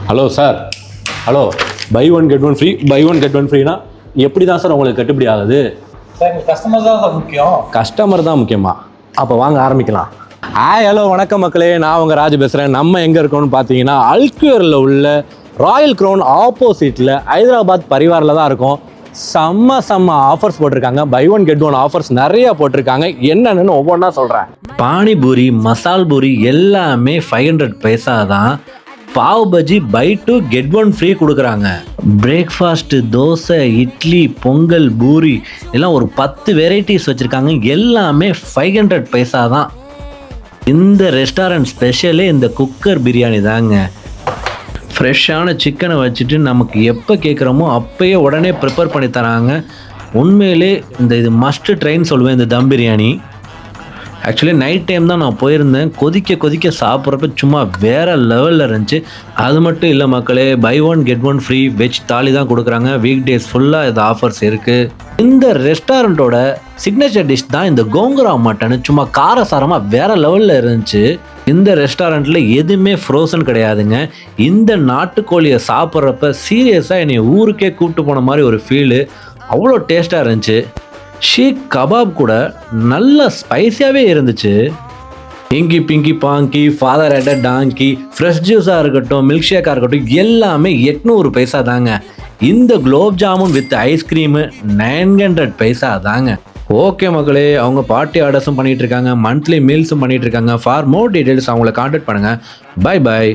Hello sir, hello. Buy one get one free, buy one get one ஃப்ரீனா எப்படி தான் sir உங்களுக்கு கட்டுப்படி ஆகுது? சார் கஸ்டமர் தான் சார் முக்கியம். கஸ்டமர் தான் முக்கியமா? அப்போ வாங்க ஆரம்பிக்கலாம். ஹலோ வணக்கம் மக்களே, நான் உங்கள் ராஜ் பேசுகிறேன். நம்ம எங்கே இருக்கோம்னு பார்த்தீங்கன்னா அல்குவேரில் உள்ள ராயல் க்ரௌன் ஆப்போசிட்டில் ஹைதராபாத் பரிவாரில் தான் இருக்கும். செம்ம ஆஃபர்ஸ் போட்டிருக்காங்க. Buy one get one offers நிறைய போட்டிருக்காங்க. என்னென்னு ஒவ்வொன்றா சொல்கிறேன். பானிபூரி, மசால் பூரி எல்லாமே 500 பைசா தான். Pav bhaji buy two get one free கொடுக்குறாங்க. பிரேக்ஃபாஸ்ட்டு, தோசை, இட்லி, பொங்கல், பூரி எல்லாம் ஒரு 10 வெரைட்டிஸ் வச்சுருக்காங்க. எல்லாமே 500 பைசா தான். இந்த ரெஸ்டாரண்ட் ஸ்பெஷலே இந்த குக்கர் பிரியாணி தாங்க. ஃப்ரெஷ்ஷான சிக்கனை வச்சுட்டு நமக்கு எப்போ கேட்குறோமோ அப்போயே உடனே ப்ரிப்பேர் பண்ணி தராங்க. உண்மையிலே இது மஸ்ட் ட்ரைன்னு சொல்லுவேன் இந்த தம் பிரியாணி. ஆக்சுவலி நைட் டைம் தான் நான் போயிருந்தேன். கொதிக்க சாப்பிட்றப்ப சும்மா வேறு லெவலில் இருந்துச்சு. அது மட்டும் இல்லை மக்களே, buy one get one free veg thali தான் கொடுக்குறாங்க. வீக் டேஸ் ஃபுல்லாக இது ஆஃபர்ஸ் இருக்குது. இந்த ரெஸ்டாரண்ட்டோட சிக்னேச்சர் டிஷ் தான் இந்த கோங்குரா மட்டன். சும்மா காரசாரமாக வேறு லெவலில் இருந்துச்சு. இந்த ரெஸ்டாரண்ட்டில் எதுவுமே ஃப்ரோசன் கிடையாதுங்க. இந்த நாட்டுக்கோழியை சாப்பிட்றப்ப சீரியஸாக என்னை ஊருக்கே கூப்பிட்டு போன மாதிரி ஒரு ஃபீலு. அவ்வளோ டேஸ்ட்டாக இருந்துச்சு. ஷீக் கபாப் கூட நல்ல ஸ்பைஸியாகவே இருந்துச்சு. இங்கி Pinki பாங்கி, father at Tongi, fresh ஜூஸாக இருக்கட்டும், மில்க் ஷேக்காக இருக்கட்டும், எல்லாமே 800 பைசா தாங்க. இந்த குலோப் ஜாமுன் வித் ஐஸ்கிரீமு 900 பைசா தாங்க. ஓகே மக்களே, அவங்க பார்ட்டி ஆர்டர்ஸும் பண்ணிகிட்டு இருக்காங்க, மந்த்லி மீல்ஸும் பண்ணிகிட்டு இருக்காங்க. ஃபார் மோர் டீட்டெயில்ஸ் அவங்கள கான்டாக்ட் பண்ணுங்கள். பை.